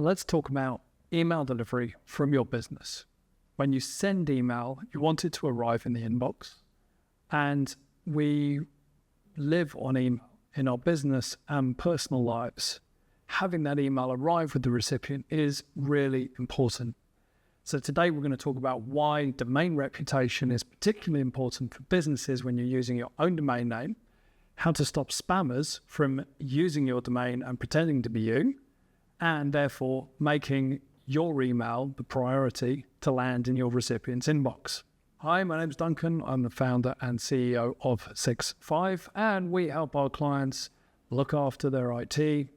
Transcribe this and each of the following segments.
let's talk about email delivery from your business. When you send email, you want it to arrive in the inbox, and we live on email in our business and personal lives. Having that email arrive with the recipient is really important. So today we're going to talk about why domain reputation is particularly important for businesses when you're using your own domain name, how to stop spammers from using your domain and pretending to be you, and therefore making your email the priority to land in your recipient's inbox. Hi, my name's Duncan. I'm the founder and CEO of 65, and we help our clients look after their IT,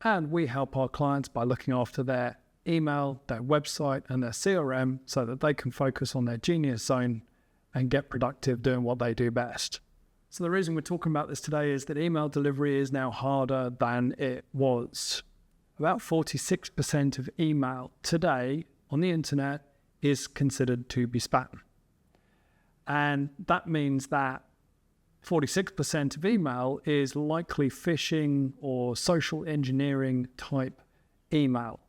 and we help our clients by looking after their email, their website, and their CRM so that they can focus on their genius zone and get productive doing what they do best. So the reason we're talking about this today is that email delivery is now harder than it was. About 46% of email today on the internet is considered to be spam. And that means that 46% of email is likely phishing or social engineering type email.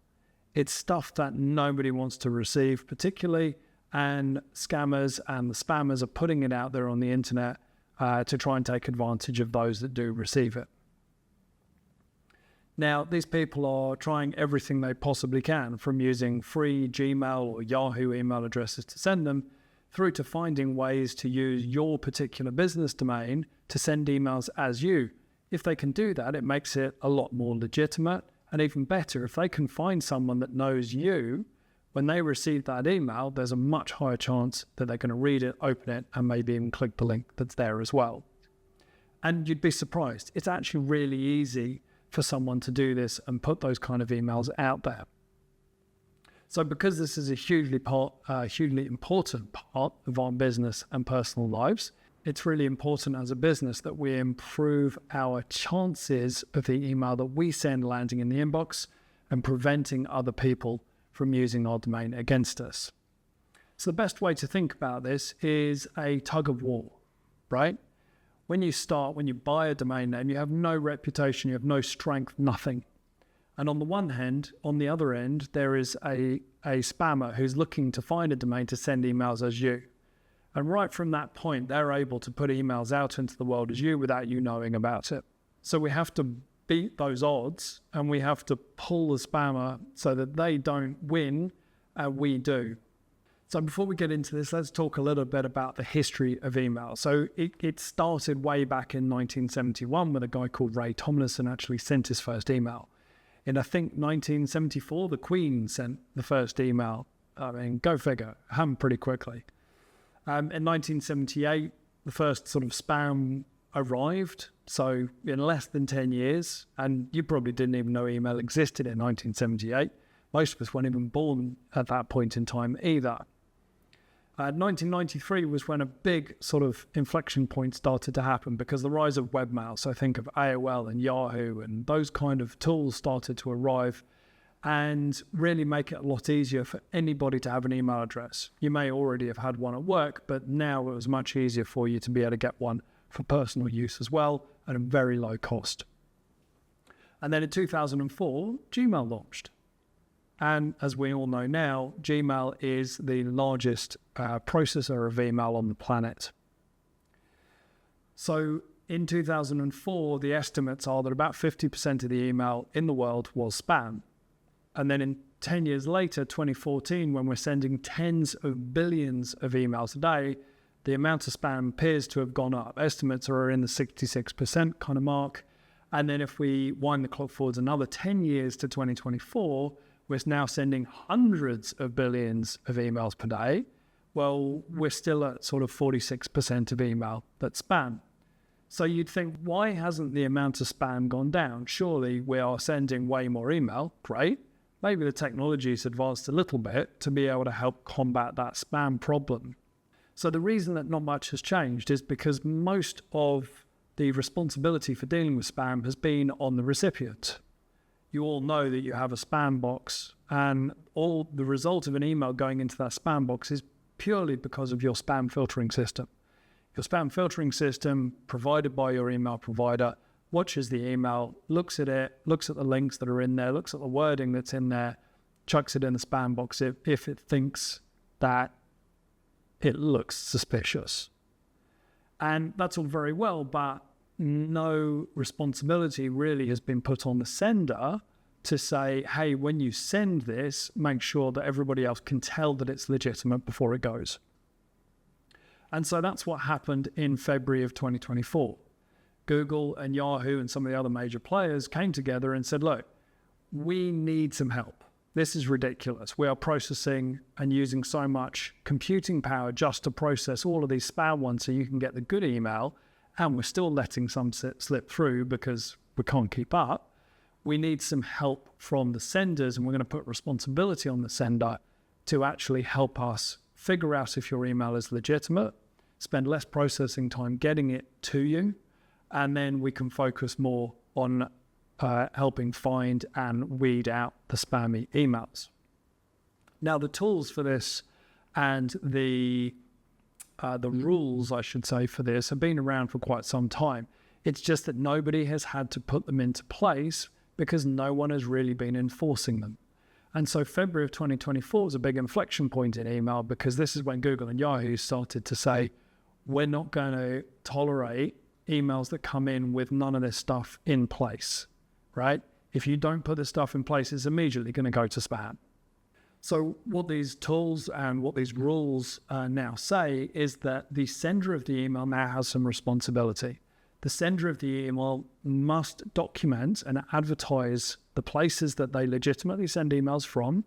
It's stuff that nobody wants to receive particularly, and scammers and the spammers are putting it out there on the internet to try and take advantage of those that do receive it. Now, these people are trying everything they possibly can, from using free Gmail or Yahoo email addresses to send them, through to finding ways to use your particular business domain to send emails as you. If they can do that, it makes it a lot more legitimate. And even better, if they can find someone that knows you, when they receive that email, there's a much higher chance that they're going to read it, open it, and maybe even click the link that's there as well. And you'd be surprised. It's actually really easy for someone to do this and put those kind of emails out there. So because this is a hugely important part of our business and personal lives, it's really important as a business that we improve our chances of the email that we send landing in the inbox and preventing other people from using our domain against us. So the best way to think about this is a tug of war, right? When you buy a domain name, you have no reputation, you have no strength, nothing. And on the one hand, on the other end, there is a spammer who's looking to find a domain to send emails as you. And right from that point, they're able to put emails out into the world as you without you knowing about it. So we have to beat those odds, and we have to pull the spammer so that they don't win and we do. So before we get into this, let's talk a little bit about the history of email. So it started way back in 1971 when a guy called Ray Tomlinson actually sent his first email. In, I think, 1974, the Queen sent the first email. I mean, go figure, it happened pretty quickly. In 1978, the first sort of spam arrived. So in less than 10 years, and you probably didn't even know email existed in 1978. Most of us weren't even born at that point in time either. 1993 was when a big sort of inflection point started to happen because the rise of webmail, so think of AOL and Yahoo and those kind of tools started to arrive and really make it a lot easier for anybody to have an email address. You may already have had one at work, but now it was much easier for you to be able to get one for personal use as well at a very low cost. And then in 2004, Gmail launched. And as we all know now, Gmail is the largest processor of email on the planet. So in 2004, the estimates are that about 50% of the email in the world was spam. And then in 10 years later, 2014, when we're sending tens of billions of emails a day, the amount of spam appears to have gone up. Estimates are in the 66% kind of mark. And then if we wind the clock forwards another 10 years to 2024, we're now sending hundreds of billions of emails per day. Well, we're still at sort of 46% of email that's spam. So you'd think, why hasn't the amount of spam gone down? Surely we are sending way more email. Great. Maybe the technology's advanced a little bit to be able to help combat that spam problem. So the reason that not much has changed is because most of the responsibility for dealing with spam has been on the recipient. You all know that you have a spam box, and all the result of an email going into that spam box is purely because of your spam filtering system. Your spam filtering system, provided by your email provider, watches the email, looks at it, looks at the links that are in there, looks at the wording that's in there, chucks it in the spam box if it thinks that it looks suspicious. And that's all very well, but no responsibility really has been put on the sender to say, hey, when you send this, make sure that everybody else can tell that it's legitimate before it goes. And so that's what happened in February of 2024. Google and Yahoo and some of the other major players came together and said, look, we need some help. This is ridiculous. We are processing and using so much computing power just to process all of these spam ones so you can get the good email, and we're still letting some slip through because we can't keep up. We need some help from the senders, and we're going to put responsibility on the sender to actually help us figure out if your email is legitimate, spend less processing time getting it to you, and then we can focus more on helping find and weed out the spammy emails. Now, the tools for this and the rules, I should say, for this have been around for quite some time. It's just that nobody has had to put them into place because no one has really been enforcing them. And so February of 2024 is a big inflection point in email, because this is when Google and Yahoo started to say, we're not going to tolerate emails that come in with none of this stuff in place, right? If you don't put this stuff in place, it's immediately going to go to spam. So what these tools and what these rules now say is that the sender of the email now has some responsibility. The sender of the email must document and advertise the places that they legitimately send emails from.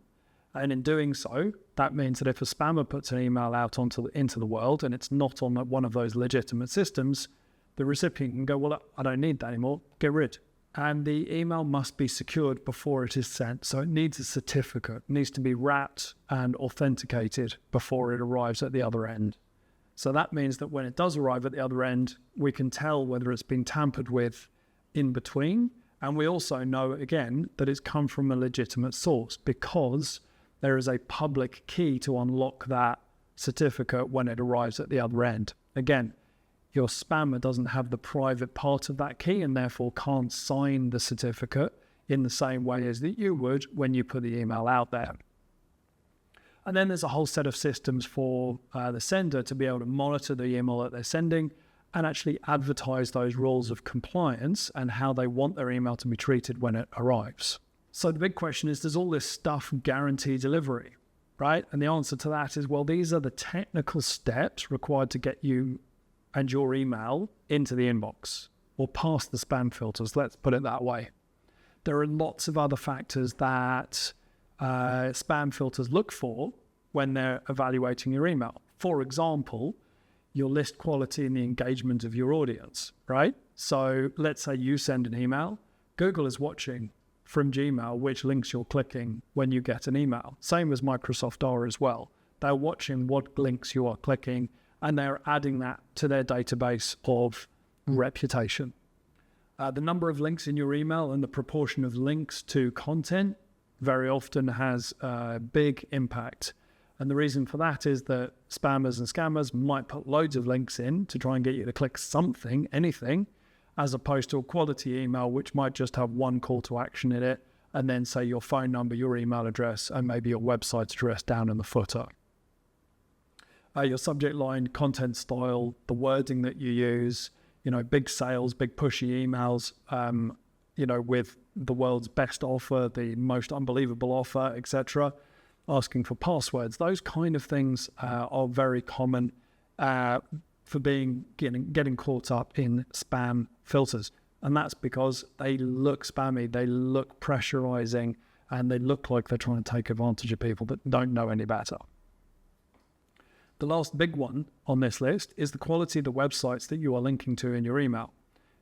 And in doing so, that means that if a spammer puts an email out into the world and it's not on one of those legitimate systems, the recipient can go, well, I don't need that anymore, get rid. And the email must be secured before it is sent. So it needs a certificate. It needs to be wrapped and authenticated before it arrives at the other end. So that means that when it does arrive at the other end, we can tell whether it's been tampered with in between. And we also know, again, that it's come from a legitimate source, because there is a public key to unlock that certificate when it arrives at the other end. Again, your spammer doesn't have the private part of that key and therefore can't sign the certificate in the same way as that you would when you put the email out there. And then there's a whole set of systems for the sender to be able to monitor the email that they're sending and actually advertise those rules of compliance and how they want their email to be treated when it arrives. So the big question is, does all this stuff guarantee delivery, right? And the answer to that is, well, these are the technical steps required to get you and your email into the inbox or past the spam filters, let's put it that way. There are lots of other factors that spam filters look for when they're evaluating your email. For example, your list quality and the engagement of your audience, right? So let's say you send an email, Google is watching from Gmail which links you're clicking when you get an email. Same as Microsoft are as well. They're watching what links you are clicking, and they're adding that to their database of reputation. The number of links in your email and the proportion of links to content very often has a big impact. And the reason for that is that spammers and scammers might put loads of links in to try and get you to click something, anything, as opposed to a quality email which might just have one call to action in it, and then say your phone number, your email address, and maybe your website address down in the footer. Your subject line, content style, the wording that you use, big sales, big pushy emails, with the world's best offer, the most unbelievable offer, etc., asking for passwords. Those kind of things are very common for getting caught up in spam filters. And that's because they look spammy, they look pressurizing, and they look like they're trying to take advantage of people that don't know any better. The last big one on this list is the quality of the websites that you are linking to in your email.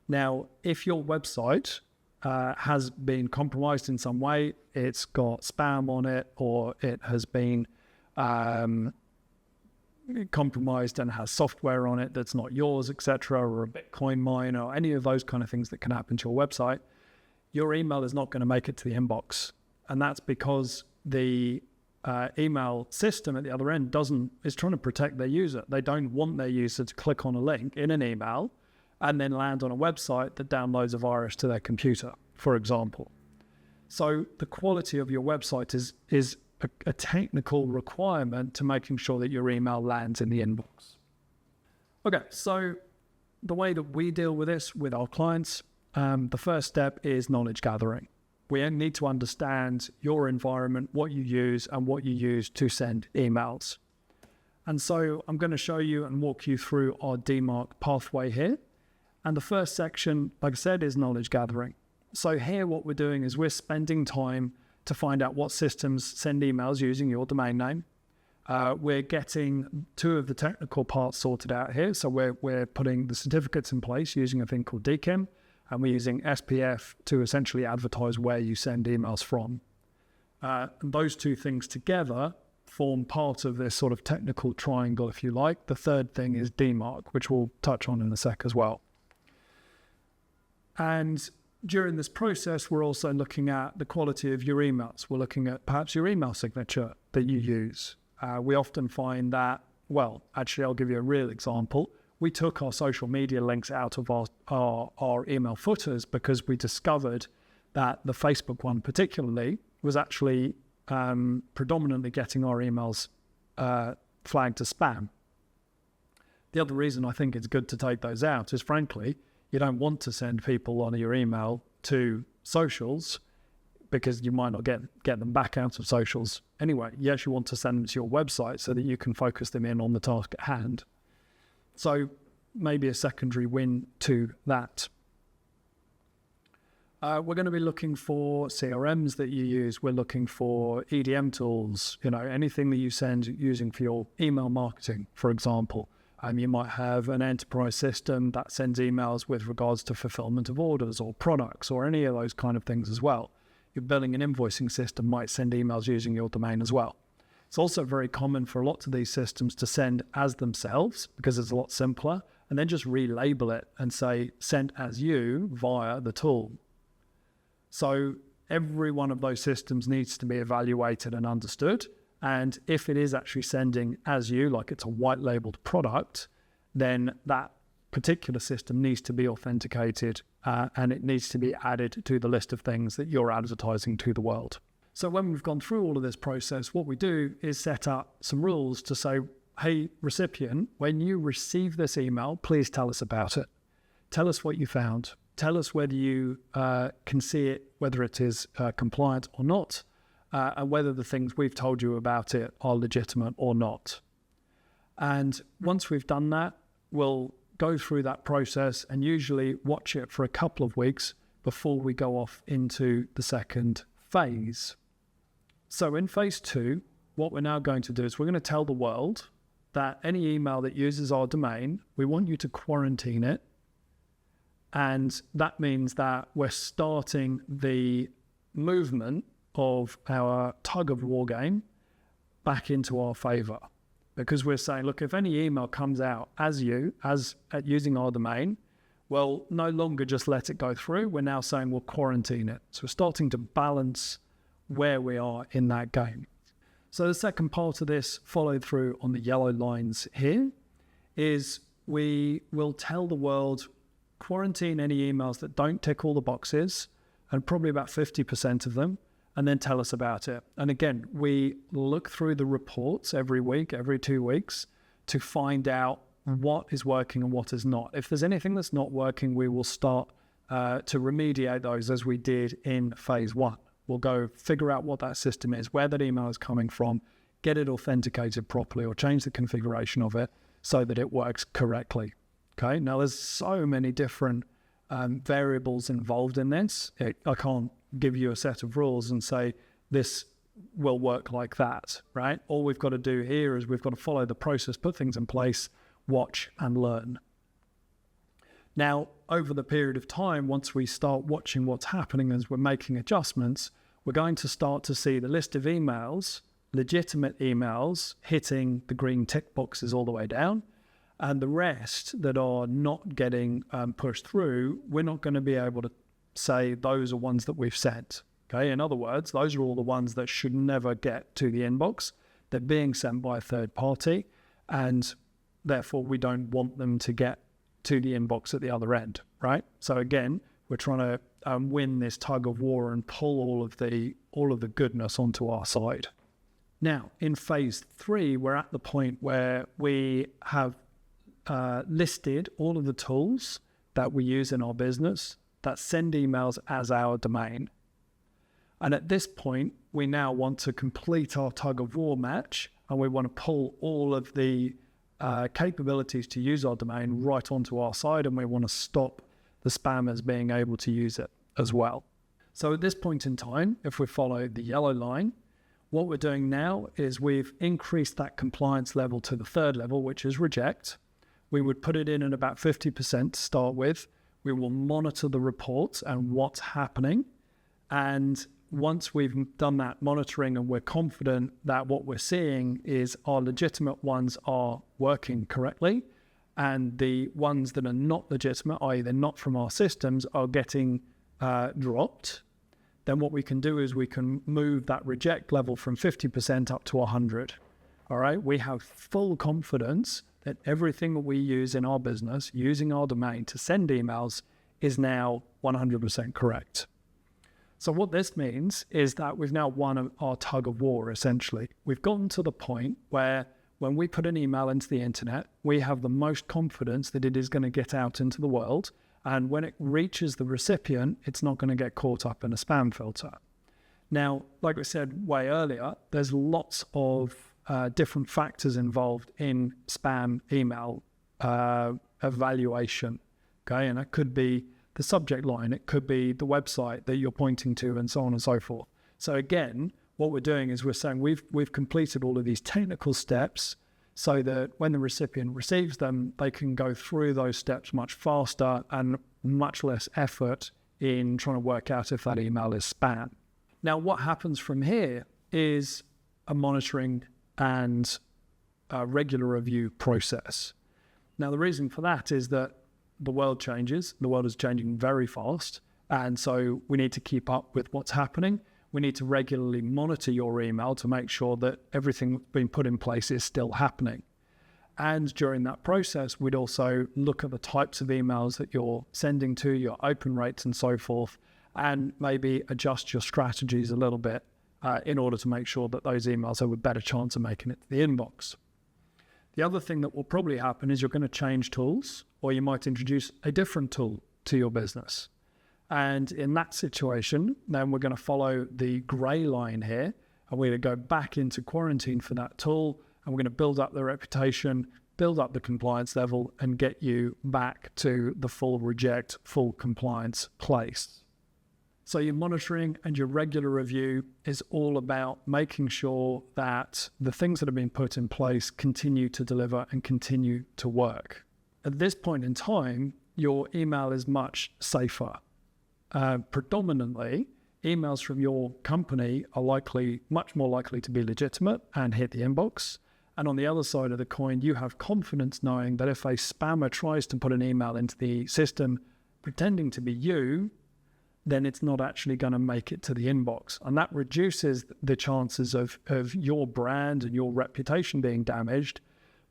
Now, if your website has been compromised in some way, it's got spam on it, or it has been compromised and has software on it that's not yours, etc., or a Bitcoin mine, or any of those kind of things that can happen to your website, your email is not going to make it to the inbox. And that's because the email system at the other end is trying to protect their user. They don't want their user to click on a link in an email and then land on a website that downloads a virus to their computer, for example. So the quality of your website is a technical requirement to making sure that your email lands in the inbox. Okay, so the way that we deal with this with our clients, the first step is knowledge gathering. We need to understand your environment, what you use, and what you use to send emails. And so I'm going to show you and walk you through our DMARC pathway here. And the first section, like I said, is knowledge gathering. So here what we're doing is we're spending time to find out what systems send emails using your domain name. We're getting 2 of the technical parts sorted out here. So we're putting the certificates in place using a thing called DKIM, and we're using SPF to essentially advertise where you send emails from. And those 2 things together form part of this sort of technical triangle, if you like. The third thing is DMARC, which we'll touch on in a sec as well. And during this process, we're also looking at the quality of your emails. We're looking at perhaps your email signature that you use. We often find that, well, actually, I'll give you a real example. We took our social media links out of our email footers because we discovered that the Facebook one particularly was actually predominantly getting our emails flagged as spam. The other reason I think it's good to take those out is, frankly, you don't want to send people on your email to socials because you might not get them back out of socials anyway. Yes, you want to send them to your website so that you can focus them in on the task at hand. So maybe a secondary win to that. We're going to be looking for CRMs that you use. We're looking for EDM tools, anything that you send using for your email marketing, for example. You might have an enterprise system that sends emails with regards to fulfillment of orders or products or any of those kind of things as well. Your billing and invoicing system might send emails using your domain as well. It's also very common for lots of these systems to send as themselves because it's a lot simpler, and then just relabel it and say sent as you via the tool. So every one of those systems needs to be evaluated and understood. And if it is actually sending as you, like it's a white labeled product, then that particular system needs to be authenticated and it needs to be added to the list of things that you're advertising to the world. So when we've gone through all of this process, what we do is set up some rules to say, hey, recipient, when you receive this email, please tell us about it. Tell us what you found. Tell us whether you can see it, whether it is compliant or not. And whether the things we've told you about it are legitimate or not. And once we've done that, we'll go through that process and usually watch it for a couple of weeks before we go off into the second phase. So in phase 2, what we're now going to do is we're going to tell the world that any email that uses our domain, we want you to quarantine it. And that means that we're starting the movement of our tug of war game back into our favor, because we're saying, look, if any email comes out as using our domain, well, no longer just let it go through. We're now saying we'll quarantine it. So we're starting to balance where we are in that game. So the second part of this, followed through on the yellow lines here, is we will tell the world, quarantine any emails that don't tick all the boxes, and probably about 50% of them, and then tell us about it. And again, we look through the reports every week, every 2 weeks, to find out what is working and what is not. If there's anything that's not working, we will start to remediate those as we did in phase 1. We'll go figure out what that system is, where that email is coming from, get it authenticated properly, or change the configuration of it so that it works correctly. Okay, now there's so many different variables involved in this. I can't give you a set of rules and say this will work like that, right? All we've got to do here is we've got to follow the process, put things in place, watch and learn. Now, over the period of time, once we start watching what's happening as we're making adjustments, we're going to start to see the list of emails, legitimate emails, hitting the green tick boxes all the way down, and the rest that are not getting pushed through, we're not going to be able to say those are ones that we've sent. Okay, in other words, those are all the ones that should never get to the inbox. They're being sent by a third party, and therefore we don't want them to get to the inbox at the other end, right? So again, we're trying to win this tug of war and pull all of the goodness onto our side. Now, in phase 3, we're at the point where we have listed all of the tools that we use in our business that send emails as our domain. And at this point, we now want to complete our tug of war match, and we want to pull all of the capabilities to use our domain right onto our side, and we want to stop the spammers being able to use it as well. So at this point in time, if we follow the yellow line, what we're doing now is we've increased that compliance level to the 3rd level, which is reject. We would put it in at about 50% to start with. We will monitor the reports and what's happening. And once we've done that monitoring and we're confident that what we're seeing is our legitimate ones are working correctly, and the ones that are not legitimate, i.e. they're not from our systems, are getting dropped, then what we can do is we can move that reject level from 50% up to 100. All right, we have full confidence that everything that we use in our business, using our domain to send emails, is now 100% correct. So what this means is that we've now won our tug of war, essentially. We've gotten to the point where when we put an email into the internet, we have the most confidence that it is going to get out into the world. And when it reaches the recipient, it's not going to get caught up in a spam filter. Now, like we said way earlier, there's lots of different factors involved in spam email evaluation. Okay, and it could be the subject line, it could be the website that you're pointing to, and so on and so forth. So again, what we're doing is we're saying we've completed all of these technical steps so that when the recipient receives them, they can go through those steps much faster and much less effort in trying to work out if that email is spam. Now, what happens from here is a monitoring and a regular review process. Now, the reason for that is that the world changes. The world is changing very fast. And so we need to keep up with what's happening. We need to regularly monitor your email to make sure that everything that's been put in place is still happening. And during that process, we'd also look at the types of emails that you're sending to, your open rates and so forth, and maybe adjust your strategies a little bit in order to make sure that those emails have a better chance of making it to the inbox. The other thing that will probably happen is you're going to change tools, or you might introduce a different tool to your business. And in that situation, then we're going to follow the gray line here, and we're going to go back into quarantine for that tool, and we're going to build up the reputation, build up the compliance level, and get you back to the full reject, full compliance place. So your monitoring and your regular review is all about making sure that the things that have been put in place continue to deliver and continue to work. At this point in time, your email is much safer. Predominantly, emails from your company are much more likely to be legitimate and hit the inbox. And on the other side of the coin, you have confidence knowing that if a spammer tries to put an email into the system pretending to be you, then it's not actually going to make it to the inbox. And that reduces the chances of your brand and your reputation being damaged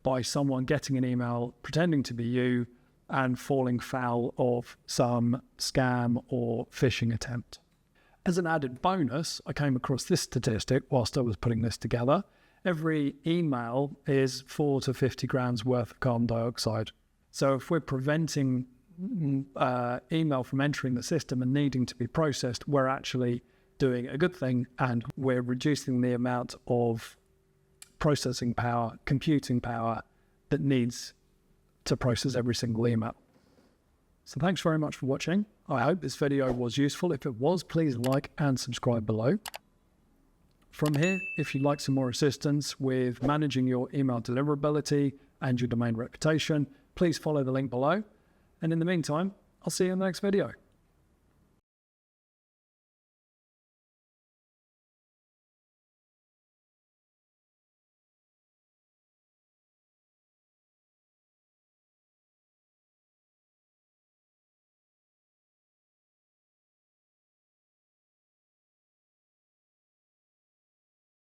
by someone getting an email pretending to be you and falling foul of some scam or phishing attempt. As an added bonus, I came across this statistic whilst I was putting this together. Every email is 4 to 50 grams worth of carbon dioxide. So if we're preventing email from entering the system and needing to be processed, we're actually doing a good thing, and we're reducing the amount of processing power, computing power that needs to process every single email. So thanks very much for watching. I hope this video was useful. If it was, please like and subscribe below. From here, if you'd like some more assistance with managing your email deliverability and your domain reputation, please follow the link below. And in the meantime, I'll see you in the next video.